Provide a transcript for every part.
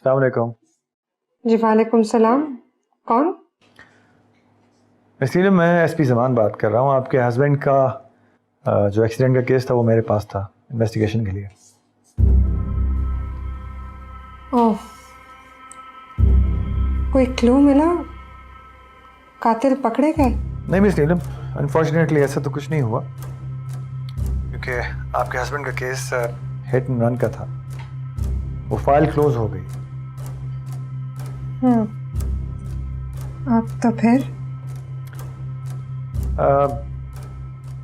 अस्सलाम वालेकुम। जी वालेकुम सलाम। कौन? इसलिए मैं एसपी ज़मान बात कर रहा हूँ। आपके हस्बैंड का जो एक्सीडेंट का केस था वो मेरे पास था इन्वेस्टिगेशन के लिए। ओह, कोई क्लू मिला? कातिल पकड़े गए? नहीं मिस नीलम, अनफॉर्चुनेटली ऐसा तो कुछ नहीं हुआ क्योंकि आपके हस्बैंड का केस हिट एंड रन का था। वो फाइल क्लोज हो गई। अब तो फिर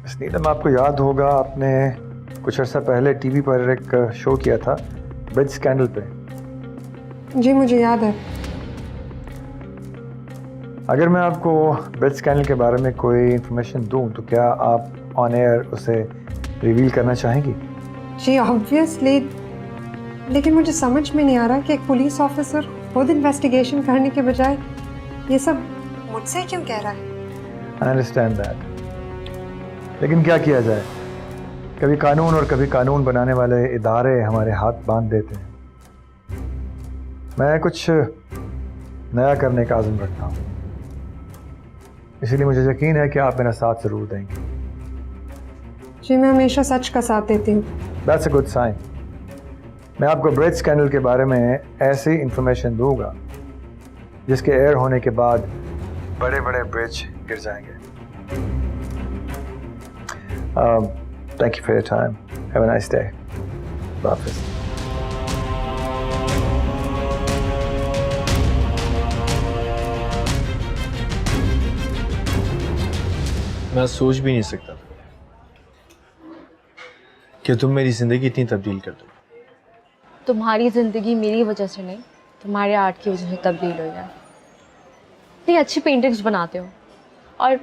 मिस नीलम, आपको याद होगा आपने कुछ अर्सा पहले टीवी पर एक शो किया था ब्रिज स्कैंडल पे। जी मुझे याद है। अगर मैं आपको ब्रिज स्कैंडल के बारे में कोई इन्फॉर्मेशन दूं तो क्या आप ऑन एयर उसे रिवील करना चाहेंगी? जी ऑब्वियसली, लेकिन मुझे समझ में नहीं आ रहा कि एक पुलिस ऑफिसर खुद इन्वेस्टिगेशन करने के बजाय ये सब मुझसे क्यों कह रहा है? आई अंडरस्टैंड दैट, लेकिन क्या किया जाए, कभी कानून और कभी कानून बनाने वाले इदारे हमारे हाथ बांध देते हैं। मैं कुछ नया करने का आज़म रखता हूँ, इसीलिए मुझे यकीन है कि आप मेरा साथ ज़रूर देंगे। जी मैं हमेशा सच का साथ देती हूँ। That's a good sign. मैं आपको ब्रिज स्कैंडल के बारे में ऐसी इंफॉर्मेशन दूंगा जिसके एयर होने के बाद बड़े बड़े ब्रिज गिर जाएंगे। Thank you for your time. Have a nice day. Allah हाफ़िज़। मैं सोच भी नहीं सकता कि तुम मेरी जिंदगी इतनी तब्दील कर दो। तुम्हारी ज़िंदगी मेरी वजह से नहीं, तुम्हारे आर्ट की वजह से तब्दील हुई है। इतनी अच्छी पेंटिंग्स बनाते हो, और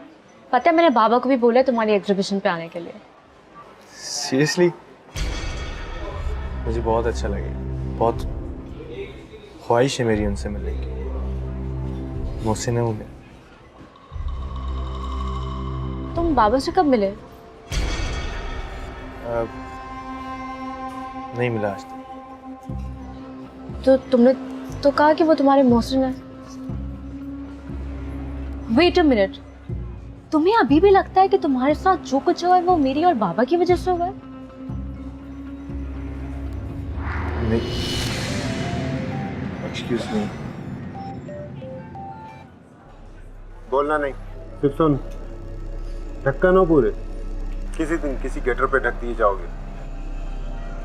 पता है मैंने बाबा को भी बोला है तुम्हारी एग्जीबिशन पे आने के लिए। सीरियसली मुझे बहुत अच्छा लगे, बहुत ख्वाहिश है मेरी उनसे मिलने की। मुझसे नहीं मिले। तुम बाबा से कब मिले? नहीं मिला आज तक। तो तुमने तो कहा कि वो तुम्हारे मोहसिन है। वेट अ मिनट, तुम्हें अभी भी लगता है कि तुम्हारे साथ जो कुछ हुआ है वो मेरी और बाबा की वजह से हुआ है? नहीं, एक्सक्यूज मी। बोलना नहीं, सिर्फ सुन। ढक्कन हो पूरे, किसी दिन किसी गेटर पे ढक दिए जाओगे।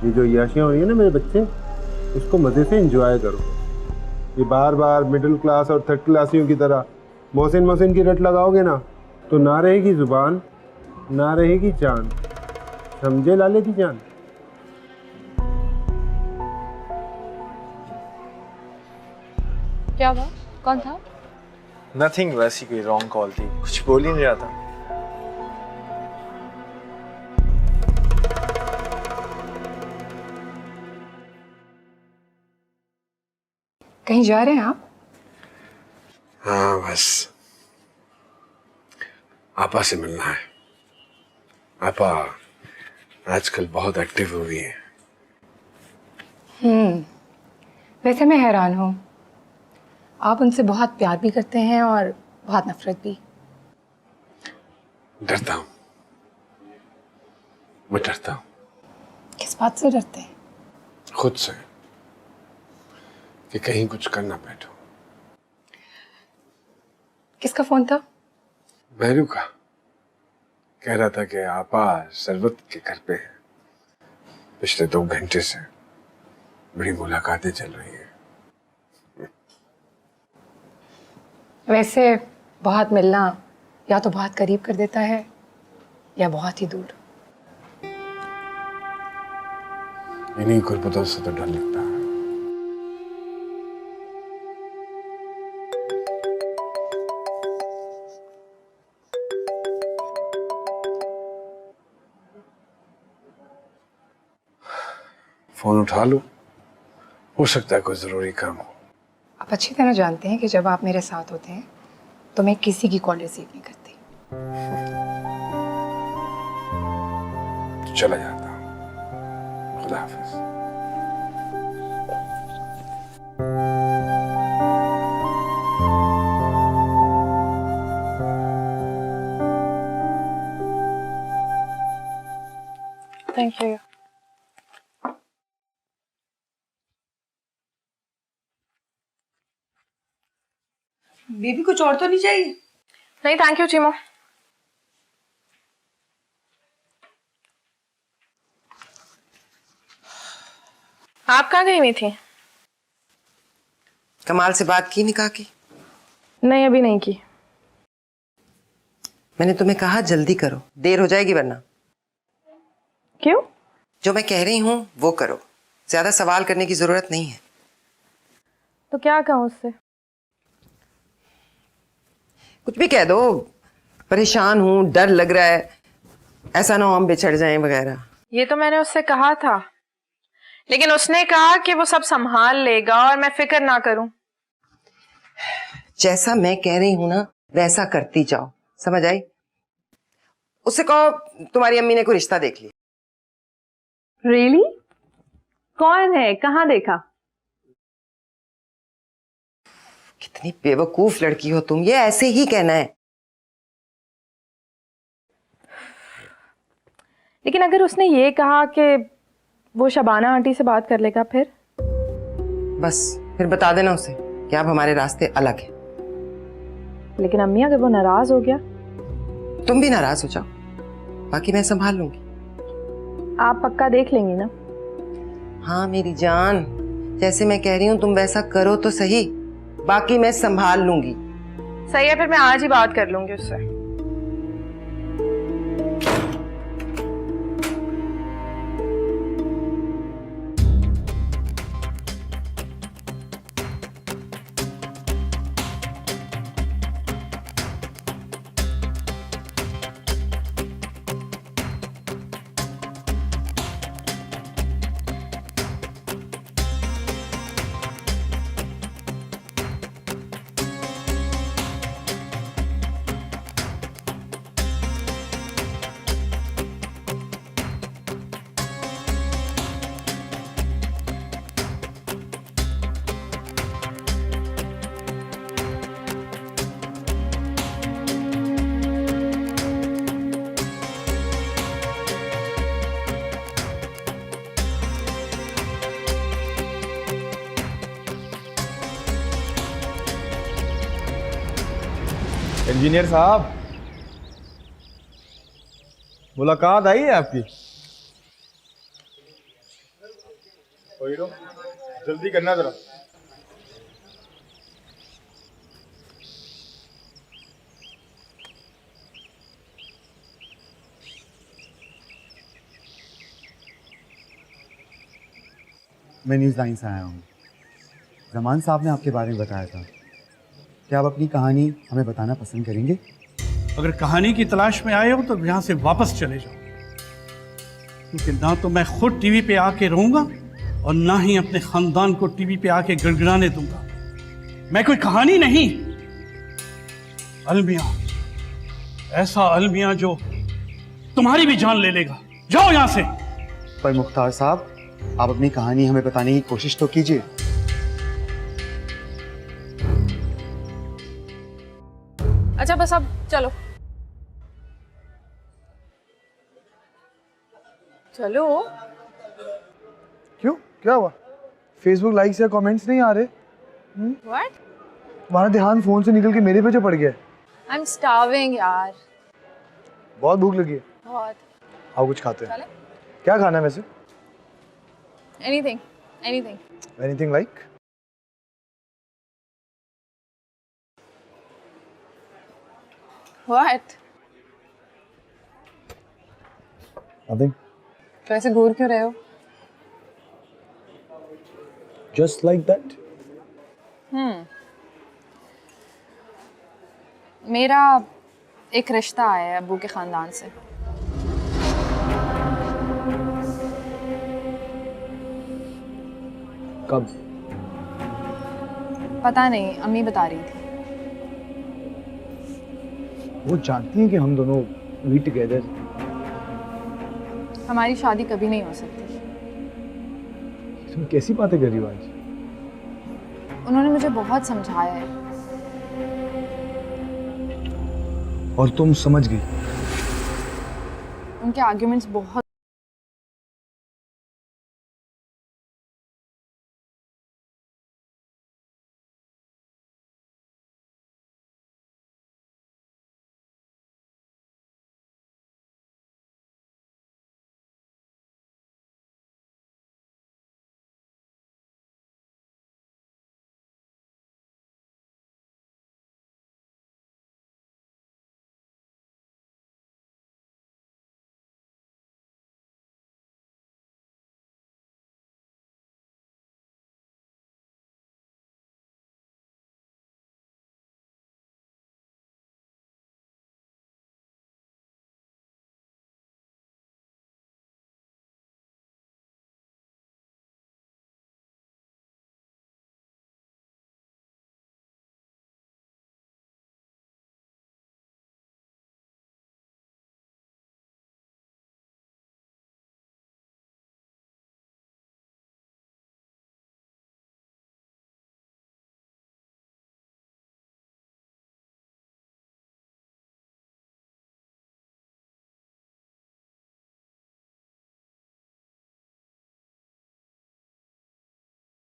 ये जो याशियाँ हो रही है ना मेरे बच्चे, इसको मज़े से एंजॉय करो। ये बार बार मिडिल क्लास और थर्ड क्लासियों की तरह मोहसिन मोहसिन की रट लगाओगे ना, तो ना रहेगी जुबान, ना रहेगी जान। समझे लाले की जान? क्या हुआ? कौन था? नथिंग, वैसी कोई रॉन्ग कॉल थी, कुछ बोल ही नहीं रहा था। कहीं जा रहे हैं आप? हाँ बस आपा से मिलना है। आपा आजकल बहुत एक्टिव हो गई है। वैसे मैं हैरान हूँ, आप उनसे बहुत प्यार भी करते हैं और बहुत नफरत भी। डरता हूँ, मैं डरता हूँ। किस बात से डरते हैं? खुद से, कि कहीं कुछ करना बैठो। किसका फोन था? बहरू का। कह रहा था कि आपा सरवत के घर पे है। पिछले 2 घंटे से बड़ी मुलाकातें चल रही हैं। वैसे बहुत मिलना या तो बहुत करीब कर देता है या बहुत ही दूर। इन्हीं गुरबतों से तो डर लगता है। फोन उठा लो, हो सकता है कोई जरूरी काम हो। आप अच्छी तरह जानते हैं कि जब आप मेरे साथ होते हैं तो मैं किसी की कॉल रिसीव नहीं करती। तो चला जाता हूँ। खुदा हाफिज। Thank you. बेबी कुछ और तो नहीं चाहिए? नहीं थैंक यू चीमो। आप कहाँ गई हुई थी? कमाल से बात की निकाह की? नहीं अभी नहीं की। मैंने तुम्हें कहा जल्दी करो, देर हो जाएगी वरना। क्यों? जो मैं कह रही हूँ वो करो, ज्यादा सवाल करने की जरूरत नहीं है। तो क्या कहूँ उससे? कुछ भी कह दो, परेशान हूँ, डर लग रहा है, ऐसा ना हो हम बिछड़ जाएं वगैरह। ये तो मैंने उससे कहा था, लेकिन उसने कहा कि वो सब संभाल लेगा और मैं फिक्र ना करूं। जैसा मैं कह रही हूँ ना वैसा करती जाओ, समझ आई? उससे कहो तुम्हारी अम्मी ने कोई रिश्ता देख लिया। रियली? कौन है, कहाँ देखा? कितनी बेवकूफ लड़की हो तुम, ये ऐसे ही कहना है। लेकिन अगर उसने ये कहा कि वो शबाना आंटी से बात कर लेगा फिर? बस फिर बता देना उसे कि अब हमारे रास्ते अलग हैं। लेकिन अम्मी अगर वो नाराज हो गया? तुम भी नाराज हो जाओ, बाकी मैं संभाल लूंगी। आप पक्का देख लेंगी ना? हाँ मेरी जान, जैसे मैं कह रही हूँ तुम वैसा करो तो सही, बाकी मैं संभाल लूंगी। सही है, फिर मैं आज ही बात कर लूंगी उससे। इंजीनियर साहब, मुलाकात आई है आपकी? जल्दी करना जरा। मैं न्यूज़ लाइन से आया हूँ। जमान साहब ने आपके बारे में बताया था। क्या आप अपनी कहानी हमें बताना पसंद करेंगे? अगर कहानी की तलाश में आए हो तो यहाँ से वापस चले जाओ, क्योंकि ना तो मैं खुद टीवी पे आके रहूँगा और ना ही अपने ख़ानदान को टीवी पे आके गिड़गिड़ाने दूंगा। मैं कोई कहानी नहीं, अलमिया, ऐसा अलमिया जो तुम्हारी भी जान ले लेगा। जाओ यहाँ से। पर मुख्तार साहब, आप अपनी कहानी हमें बताने की कोशिश तो कीजिए। अच्छा बस अब चलो चलो। क्यों, क्या हुआ? फेसबुक लाइक्स या कमेंट्स नहीं आ रहे? व्हाट? तुम्हारा ध्यान फोन से निकल के मेरे पे जो पड़ गया है। आई एम स्टार्विंग यार। बहुत भूख लगी है। बहुत। आओ कुछ खाते हैं। चले? क्या खाना है वैसे? Anything anything. Anything like? What? Nothing. तो ऐसे घूर क्यों रहे हो? Just like that. मेरा एक रिश्ता आया है अब्बू के खानदान से। कब? पता नहीं, अम्मी बता रही थी। वो जानती हैं कि हम दोनों वी टुगेदर। हमारी शादी कभी नहीं हो सकती। तुम कैसी बातें कर रही हो आज? उन्होंने मुझे बहुत समझाया है। और तुम समझ गई? उनके आर्ग्यूमेंट्स बहुत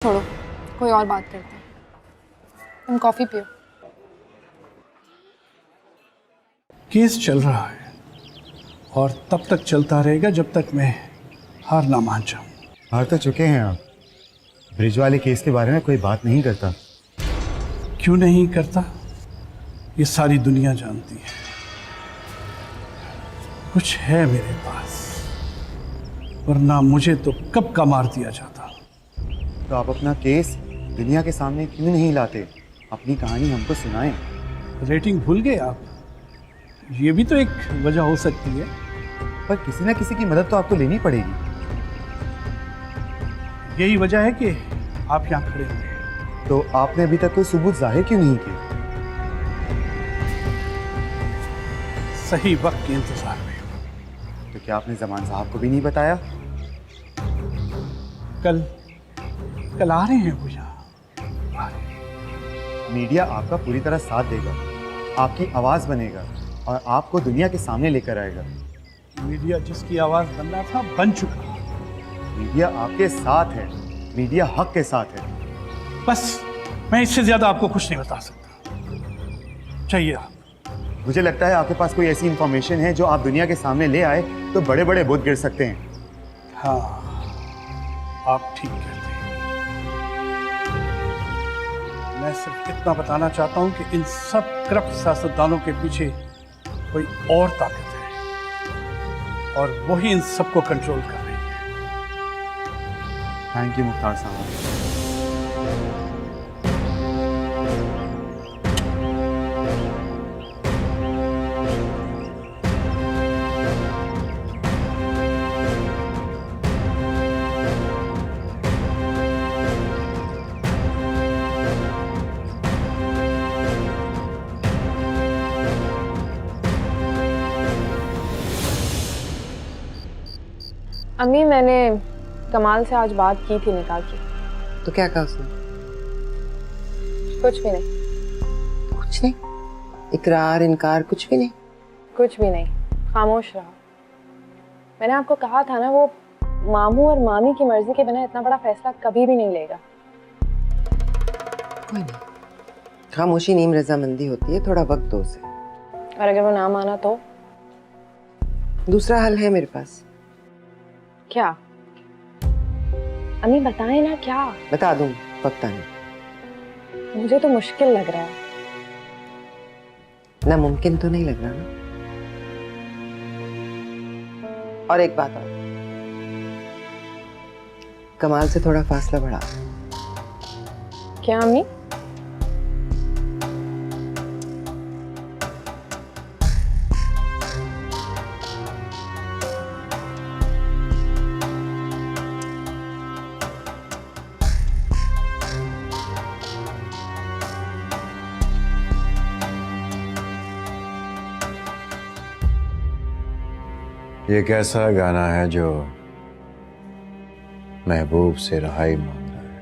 छोड़ो, कोई और बात करते हैं। तुम कॉफ़ी पियो। केस चल रहा है और तब तक चलता रहेगा जब तक मैं हार ना मान जाऊं। हार तो चुके हैं आप। ब्रिज वाले केस के बारे में कोई बात नहीं करता। क्यों नहीं करता? ये सारी दुनिया जानती है। कुछ है मेरे पास, वरना मुझे तो कब का मार दिया जाता। तो आप अपना केस दुनिया के सामने क्यों नहीं लाते? अपनी कहानी हमको सुनाएं। रेटिंग भूल गए आप? ये भी तो एक वजह हो सकती है। पर किसी ना किसी की मदद तो आपको लेनी पड़ेगी। यही वजह है कि आप यहाँ खड़े हुए। तो आपने अभी तक कोई सबूत जाहिर क्यों नहीं किए? सही वक्त के इंतजार में। तो क्या आपने जमान साहब को भी नहीं बताया? कल आ रहे हैं वो यहाँ। मीडिया आपका पूरी तरह साथ देगा, आपकी आवाज़ बनेगा और आपको दुनिया के सामने लेकर आएगा। मीडिया जिसकी आवाज़ बनना था बन चुका। मीडिया आपके साथ है, मीडिया हक के साथ है। बस मैं इससे ज़्यादा आपको कुछ नहीं बता सकता। चाहिए आप। मुझे लगता है आपके पास कोई ऐसी इंफॉर्मेशन है जो आप दुनिया के सामने ले आए तो बड़े बड़े बुत गिर सकते हैं। हाँ, आप ठीक कहते हैं। मैं सिर्फ इतना बताना चाहता हूं कि इन सब करप्ट सियासतदानों के पीछे कोई और ताकत है और वही इन सबको कंट्रोल कर रही है। थैंक यू मुख्तार साहब। अम्मी, मैंने कमाल से आज बात की थी निकाह की। तो क्या कहा उसने? कुछ भी नहीं। कुछ नहीं? इकरार इनकार कुछ भी नहीं? कुछ भी नहीं, खामोश रहा। मैंने आपको कहा था ना, वो मामू और मामी की मर्जी के बिना इतना बड़ा फैसला कभी भी नहीं लेगा। कोई नहीं, खामोशी नीम रजामंदी होती है, थोड़ा वक्त दो उसे। और अगर वो ना माना तो? दूसरा हल है मेरे पास। क्या? अम्मी बताएं ना क्या। बता दूं, पक्का नहीं। मुझे तो मुश्किल लग रहा है। नामुमकिन तो नहीं लग रहा ना? और एक बात और, कमाल से थोड़ा फासला बढ़ा। क्या अम्मी? ये कैसा गाना है जो महबूब से रहाई मांग रहा है?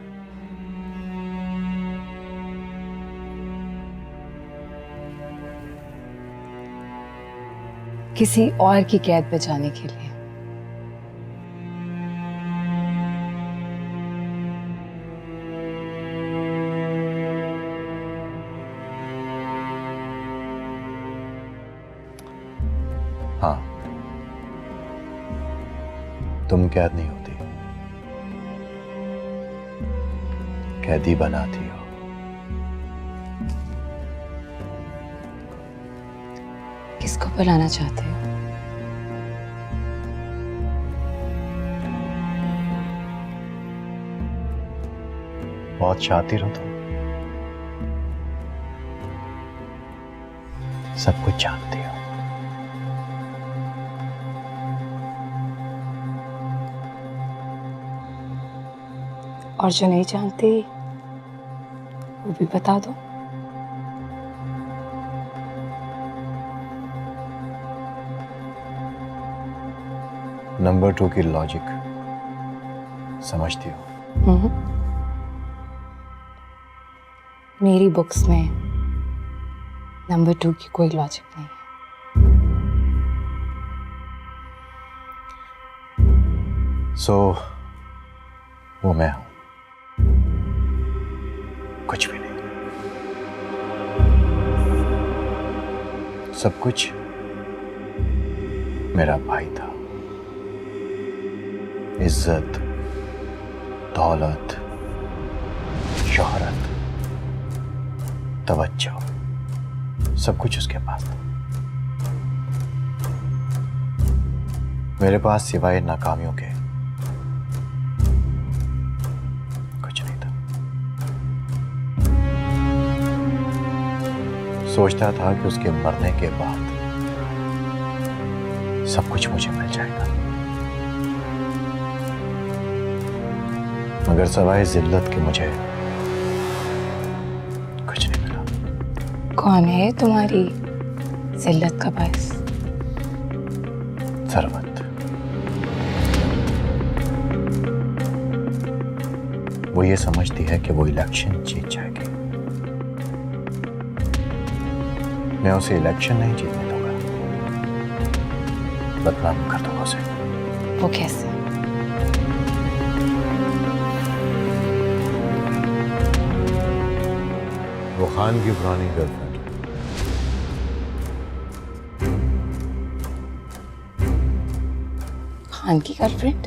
किसी और की कैद पे जाने के लिए। हाँ, तुम कैद नहीं होती, कैदी बनाती हो। किसको बुलाना चाहते हो? बहुत शातिर हो तुम, सब कुछ जानती हो। और जो नहीं जानती वो भी बता दो। नंबर 2 की लॉजिक समझती हो? मेरी बुक्स में नंबर 2 की कोई लॉजिक नहीं है। सो वो मैं हूं। कुछ भी नहीं। सब कुछ मेरा भाई था। इज्जत, दौलत, शोहरत, तवज्जो, सब कुछ उसके पास था। मेरे पास सिवाय नाकामियों के कुछ नहीं था। सोचता था कि उसके मरने के बाद सब कुछ मुझे मिल जाएगा, मगर सवाए जिल्लत के मुझे कुछ नहीं मिला। कौन है तुम्हारी जिल्लत का बायस? सरवत। वो ये समझती है कि वो इलेक्शन जीत जाएगी। मैं उसे इलेक्शन नहीं जीतने दूंगा, बदनाम कर दूंगा उसे। वो कैसे? वो खान की पुरानी गर्लफ्रेंड। खान की गर्लफ्रेंड?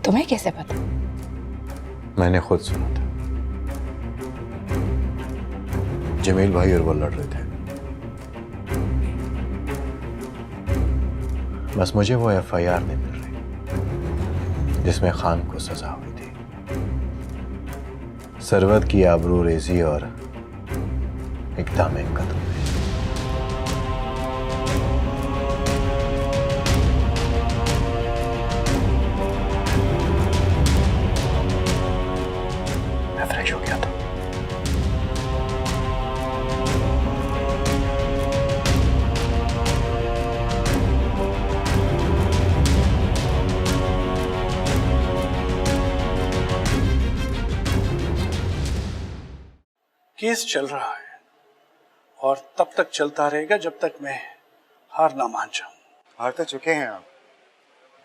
तुम्हें कैसे पता? मैंने खुद सुना था। जमील भाई और वो लड़ रहे थे। बस मुझे वो एफआईआर नहीं मिल रही जिसमें खान को सजा हुई थी। सरवत की आबरू रेजी और इकदाम कत्ल। मैं फ्रेश हो गया था। केस चल रहा है और तब तक चलता रहेगा जब तक मैं हार ना मान जाऊं। हार तो चुके हैं आप।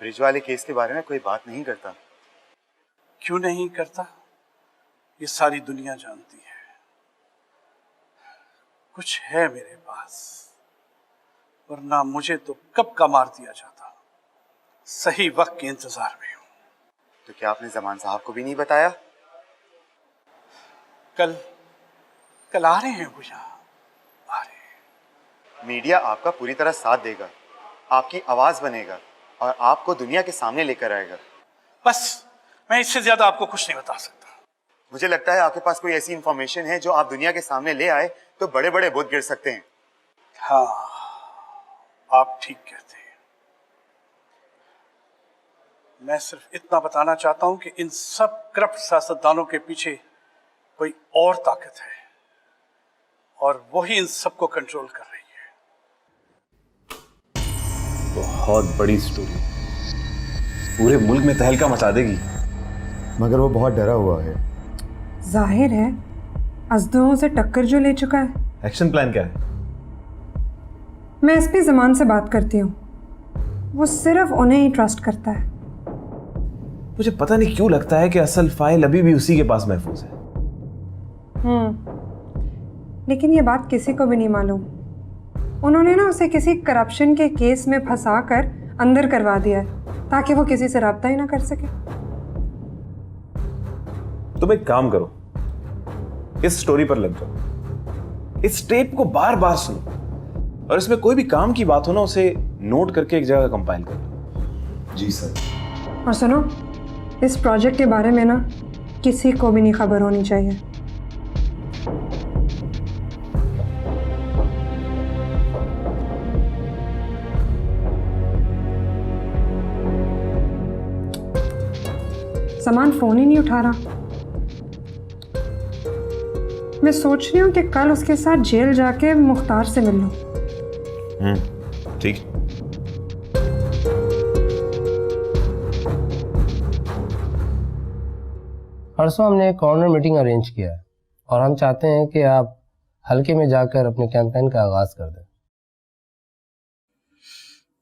ब्रिज वाले केस के बारे में कोई बात नहीं करता। क्यों नहीं करता? ये सारी दुनिया जानती है। कुछ है मेरे पास, वरना मुझे तो कब का मार दिया जाता। सही वक्त के इंतजार में हूं। तो क्या आपने जमान साहब को भी नहीं बताया? कल आ रहे हैं वो यहाँ आ रहे हैं। मीडिया आपका पूरी तरह साथ देगा, आपकी आवाज बनेगा और आपको दुनिया के सामने लेकर आएगा। बस मैं इससे ज्यादा आपको कुछ नहीं बता सकता। मुझे लगता है आपके पास कोई ऐसी इंफॉर्मेशन है जो आप दुनिया के सामने ले आए तो बड़े बड़े बुत गिर सकते हैं। हाँ, आप ठीक कहते हैं। मैं सिर्फ इतना बताना चाहता हूं कि इन सब करप्ट सियासतदानों के पीछे कोई और ताकत है और वही इन सबको कंट्रोल कर रही है। बहुत बड़ी स्टोरी, पूरे मुल्क में तहलका मचा देगी। मगर वो बहुत डरा हुआ है। जाहिर है अजदहों से टक्कर जो ले चुका है। एक्शन प्लान क्या है? मैं एसपी जमान से बात करती हूँ, वो सिर्फ उन्हें ही ट्रस्ट करता है। मुझे पता नहीं क्यों लगता है कि असल फाइल अभी भी उसी के पास महफूज है। लेकिन ये बात किसी को भी नहीं मालूम। उन्होंने ना उसे किसी करप्शन के केस में फंसा कर अंदर करवा दिया है ताकि वो किसी से राब्ता ही ना कर सके। तुम एक काम करो, इस स्टोरी पर लग जाओ, इस टेप को बार बार सुनो और इसमें कोई भी काम की बात हो ना उसे नोट करके एक जगह कंपाइल कर लो। जी सर। और सुनो, इस प्रोजेक्ट के बारे में ना किसी को भी नहीं खबर होनी चाहिए। सामान फोन ही नहीं उठा रहा। मैं सोच रही हूँ कि कल उसके साथ जेल जाके मुख्तार से मिल लूं। ठीक। परसों हमने एक कॉर्नर मीटिंग अरेंज किया है और हम चाहते हैं कि आप हल्के में जाकर अपने कैंपेन का आगाज कर दें।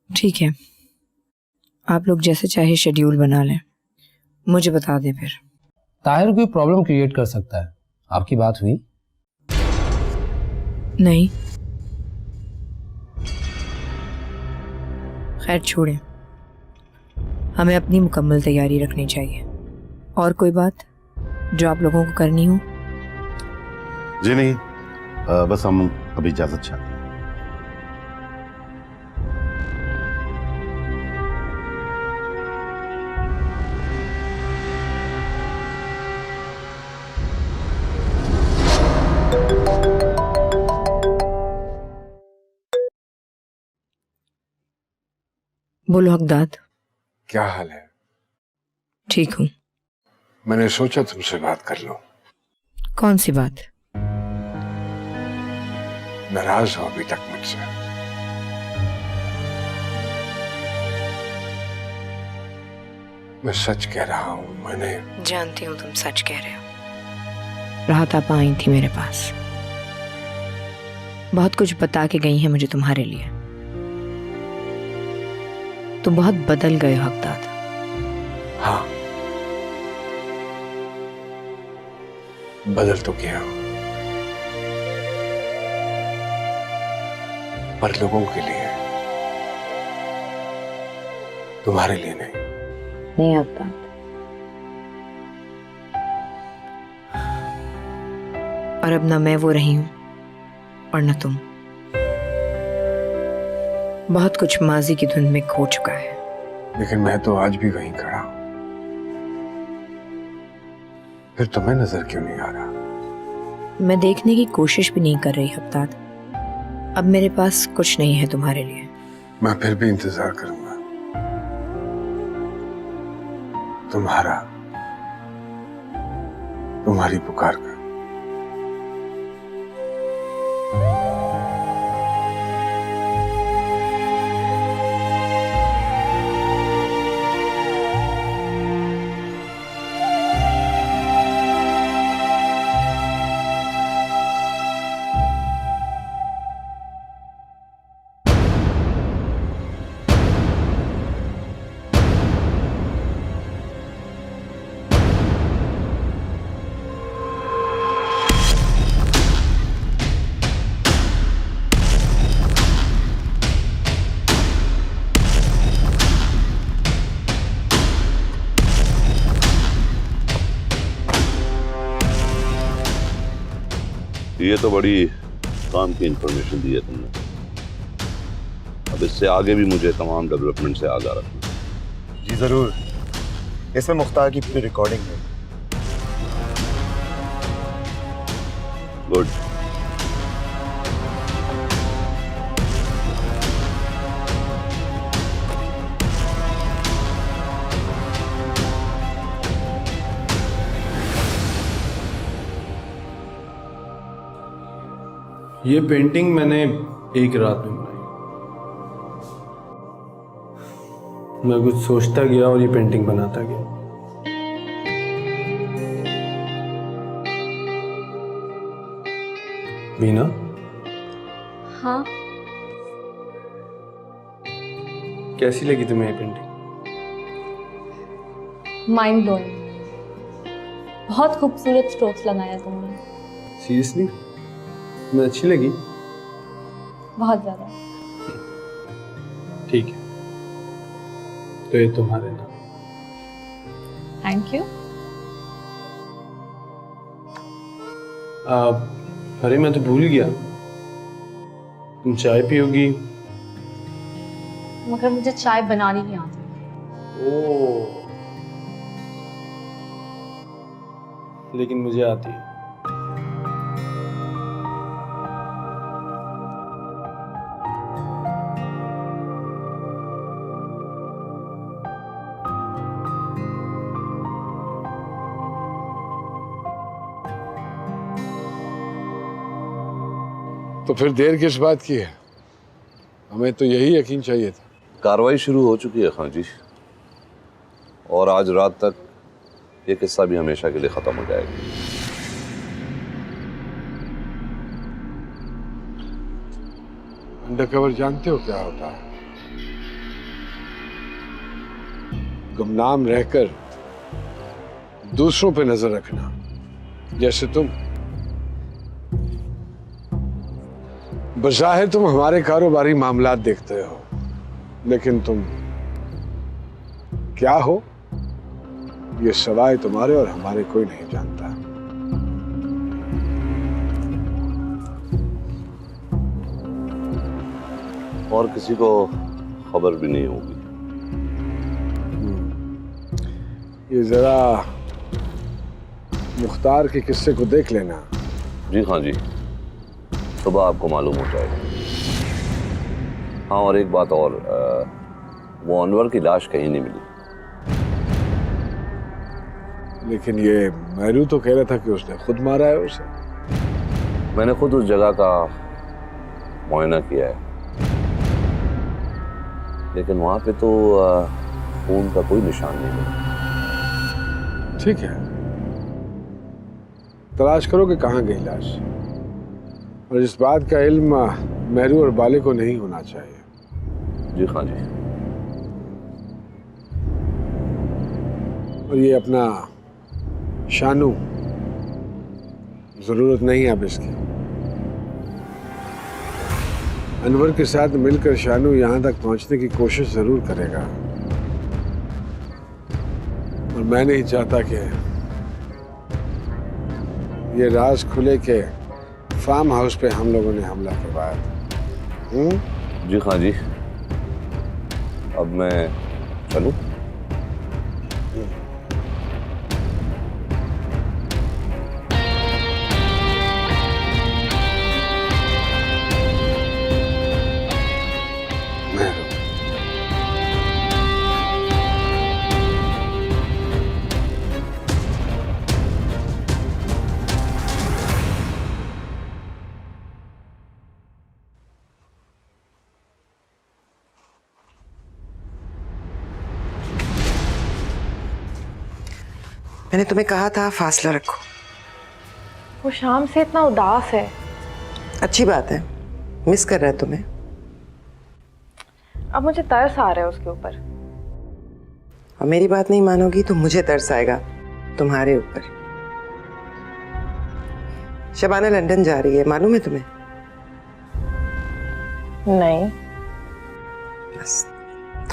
ठीक है, आप लोग जैसे चाहे शेड्यूल बना लें, मुझे बता दें फिर। ताहिर कोई प्रॉब्लम क्रिएट कर सकता है। आपकी बात हुई? नहीं। खैर छोड़ें, हमें अपनी मुकम्मल तैयारी रखनी चाहिए। और कोई बात जो आप लोगों को करनी हो? जी नहीं, बस हम अभी इजाजत चाहते हैं। बोलो हकदाद। क्या हाल है? ठीक हूँ। मैंने सोचा तुमसे बात कर लूं। कौन सी बात? नाराज हो अभी तक मुझसे? मैं सच कह रहा हूं, मैंने जानती हूँ तुम सच कह रहे हो। राहत आपा आई थी मेरे पास, बहुत कुछ बता के गई हैं मुझे तुम्हारे लिए। तुम बहुत बदल गए हो हकदाद। हाँ, बदल तो गया हूं, पर लोगों के लिए, तुम्हारे लिए नहीं। नहीं हकदाद, और अब ना मैं वो रही हूं और न तुम। बहुत कुछ माजी की धुंध में खो चुका है। लेकिन मैं तो आज भी वहीं खड़ा हूं। फिर तुम्हें नजर क्यों नहीं आ रहा? मैं देखने की कोशिश भी नहीं कर रही हकदाद। अब मेरे पास कुछ नहीं है तुम्हारे लिए। मैं फिर भी इंतजार करूंगा तुम्हारी पुकार का। ये तो बड़ी काम की इंफॉर्मेशन दी है तुमने। अब इससे आगे भी मुझे तमाम डेवलपमेंट से आगाह रखना। जी जरूर, इसमें मुख्तार की पूरी रिकॉर्डिंग है। गुड। ये पेंटिंग मैंने एक रात में बनाई। मैं कुछ सोचता गया और ये पेंटिंग बनाता गया। मीना। हाँ। कैसी लगी तुम्हें ये पेंटिंग? Mind blowing. बहुत खूबसूरत स्ट्रोक्स लगाया तुमने। सीरियसली? तुम्हें अच्छी लगी? बहुत ज्यादा। ठीक है, तो ये तुम्हारे नाम। Thank you. अरे मैं तो भूल गया, तुम चाय पियोगी? मगर मुझे चाय बनानी नहीं आती। ओह, लेकिन मुझे आती है। तो फिर देर किस बात की है? हमें तो यही यकीन चाहिए था। कार्रवाई शुरू हो चुकी है खान जी, और आज रात तक ये किस्सा भी हमेशा के लिए खत्म हो जाएगा। अंडरकवर जानते हो क्या होता है? गुमनाम रहकर दूसरों पे नजर रखना, जैसे तुम। बज़ाहिर तुम हमारे कारोबारी मामलात देखते हो, लेकिन तुम क्या हो ये सवाए तुम्हारे और हमारे कोई नहीं जानता। और किसी को खबर भी नहीं होगी। ये जरा मुख्तार के किस्से को देख लेना। जी हाँ जी, सुबह आपको मालूम हो जाएगा। हाँ, और एक बात और, वो अनवर की लाश कहीं नहीं मिली। लेकिन ये मैरू तो कह रहा था कि उसने खुद मारा है उसे। मैंने खुद उस जगह का मुआयना किया है, लेकिन वहां पे तो खून का कोई निशान नहीं मिला। ठीक है, तलाश करो कि कहाँ गई लाश, और इस बात का इल्म मैरू और बाले को नहीं होना चाहिए। जी हाँ जी। और ये अपना शानू, जरूरत नहीं है अब इसकी। अनवर के साथ मिलकर शानू यहां तक पहुंचने की कोशिश जरूर करेगा, और मैं नहीं चाहता कि ये राज खुले के फार्म हाउस पे हम लोगों ने हमला के बाद। जी हाँ जी। अब मैं चलूं? मैंने तुम्हें कहा था फासला रखो। वो शाम से इतना उदास है। अच्छी बात है, मिस कर रहा है तुम्हें। अब मुझे तरस आ रहा है उसके ऊपर। और मेरी बात नहीं मानोगी तो मुझे तरस आएगा तुम्हारे ऊपर। शबाना लंदन जा रही है, मालूम है तुम्हें? नहीं। बस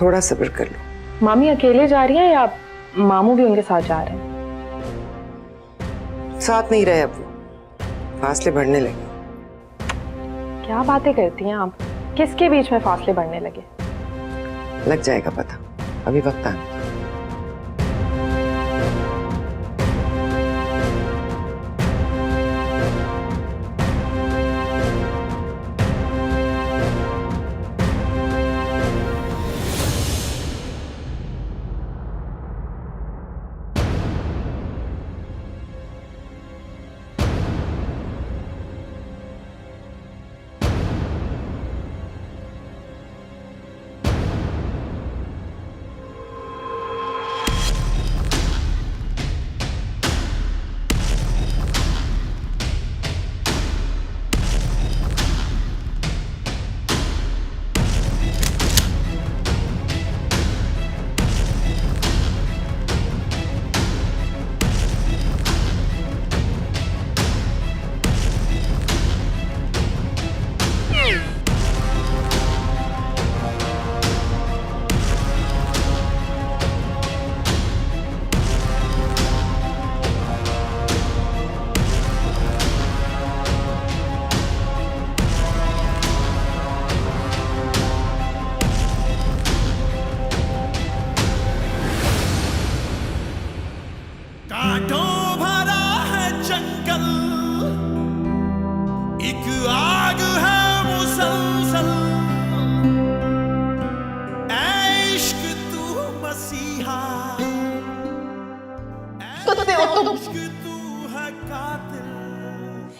थोड़ा सब्र कर लो। मामी अकेले जा रही है या मामू भी उनके साथ जा रहे हैं? साथ नहीं रहे, अब वो फासले बढ़ने लगे। क्या बातें करती हैं आप? किसके बीच में फासले बढ़ने लगे? लग जाएगा पता, अभी वक्त आने दो।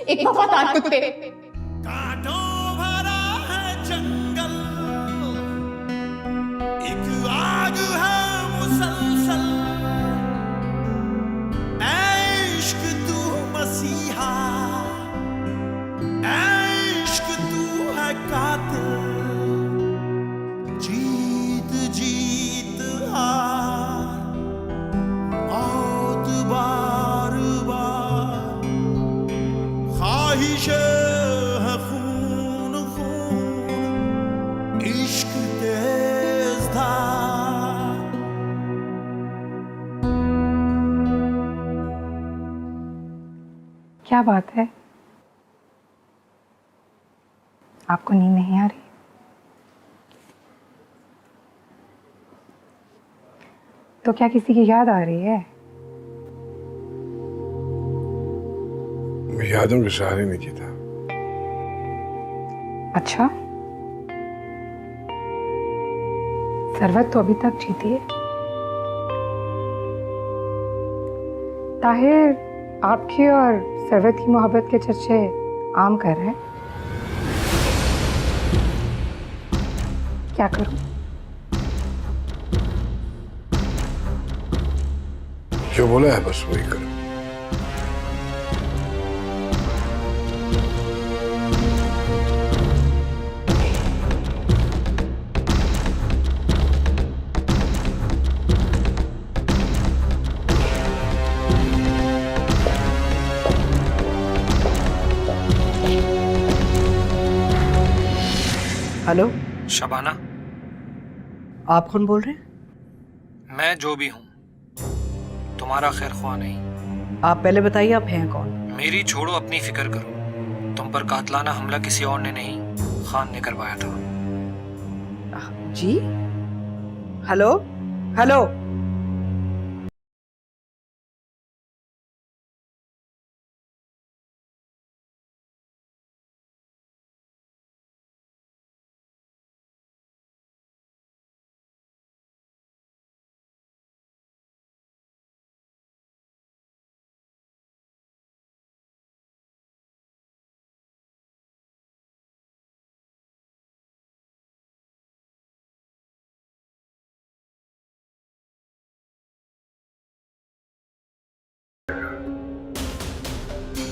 एक वफादार कुत्ते। जीत जीत हार मौत क्या बात है? आपको नींद नहीं आ रही? तो क्या किसी की याद आ रही है? मैं यादों के सहारे में जीता। अच्छा, सरवत तो अभी तक जीती है। ताहिर आपकी और सरवत की मोहब्बत के चर्चे आम कर रहे हैं। क्या करूं? जो बोला है बस वही करो। हेलो शबाना, आप कौन बोल रहे हैं? मैं जो भी हूँ तुम्हारा खैर ख्वाह नहीं। आप पहले बताइए आप हैं कौन? मेरी छोड़ो, अपनी फिक्र करो। तुम पर कातलाना हमला किसी और ने नहीं, खान ने करवाया था। जी? हेलो हेलो,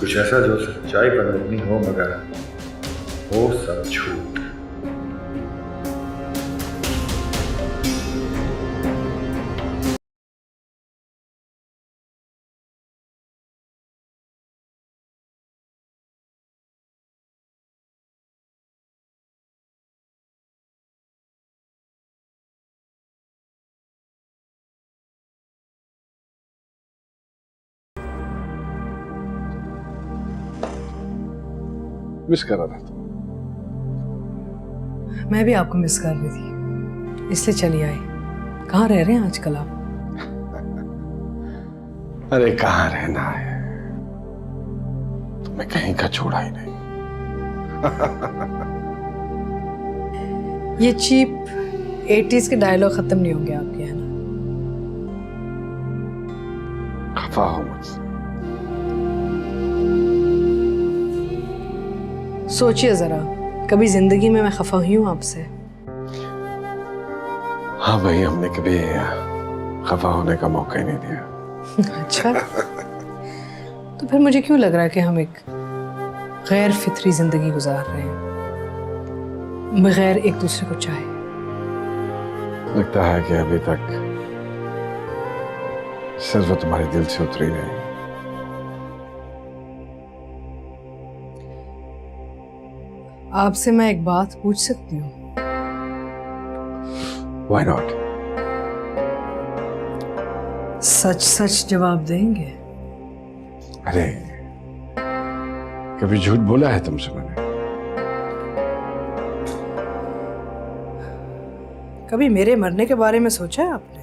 कुछ ऐसा जो सच्चाई पर मबनी हो मगर हो सब झूठ। मिस कर रहा था। मैं भी आपको मिस कर रही थी, इसलिए चली आई। कहाँ रह रहे हैं आजकल आप? अरे कहाँ रहना है, तुम्हें कहीं का छोड़ा ही नहीं। ये चीप 80s के डायलॉग खत्म नहीं होंगे आपके, है ना? खफा हो मुझसे। सोचिए जरा, कभी जिंदगी में मैं खफा हुई हूँ आपसे? हाँ भाई, हमने कभी खफा होने का मौका ही नहीं दिया। अच्छा, तो फिर मुझे क्यों लग रहा है कि हम एक गैर फितरी जिंदगी गुजार रहे हैं, बगैर एक दूसरे को चाहे। लगता है कि अभी तक सिर्फ तुम्हारे दिल से उतरी नहीं। आपसे मैं एक बात पूछ सकती हूँ? Why not? सच सच जवाब देंगे? अरे कभी झूठ बोला है तुमसे मैंने? कभी मेरे मरने के बारे में सोचा है आपने?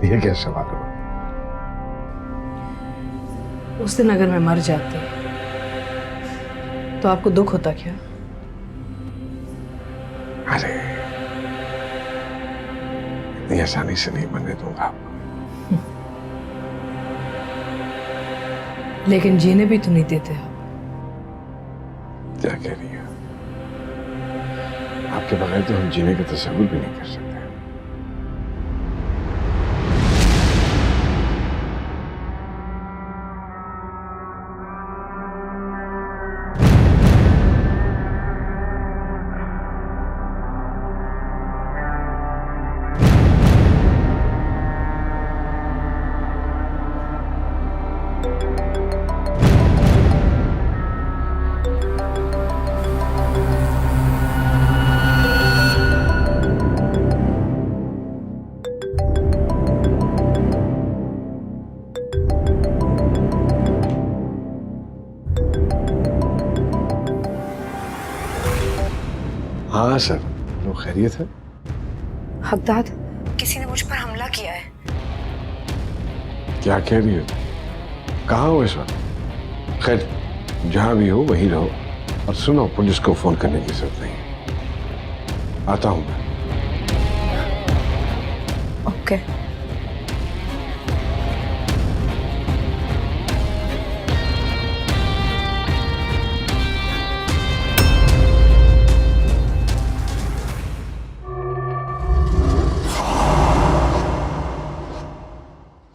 ये क्या सवाल हुआ? उस दिन अगर मैं मर जाती तो आपको दुख होता क्या? अरे इतनी आसानी से नहीं मरने दूंगा। लेकिन जीने भी तो नहीं देते आप। क्या कह रही है? आपके बगैर तो हम जीने का तस्वीर भी नहीं कर सकते। हाँ सर, वो खैरियत है? हकदाद, किसी ने मुझ पर हमला किया है। क्या कह रही हो? कहाँ हो इस वक्त? खैर, जहाँ भी हो वहीं रहो, और सुनो, पुलिस को फोन करने की जरूरत नहीं। आता हूँ मैं। ओके।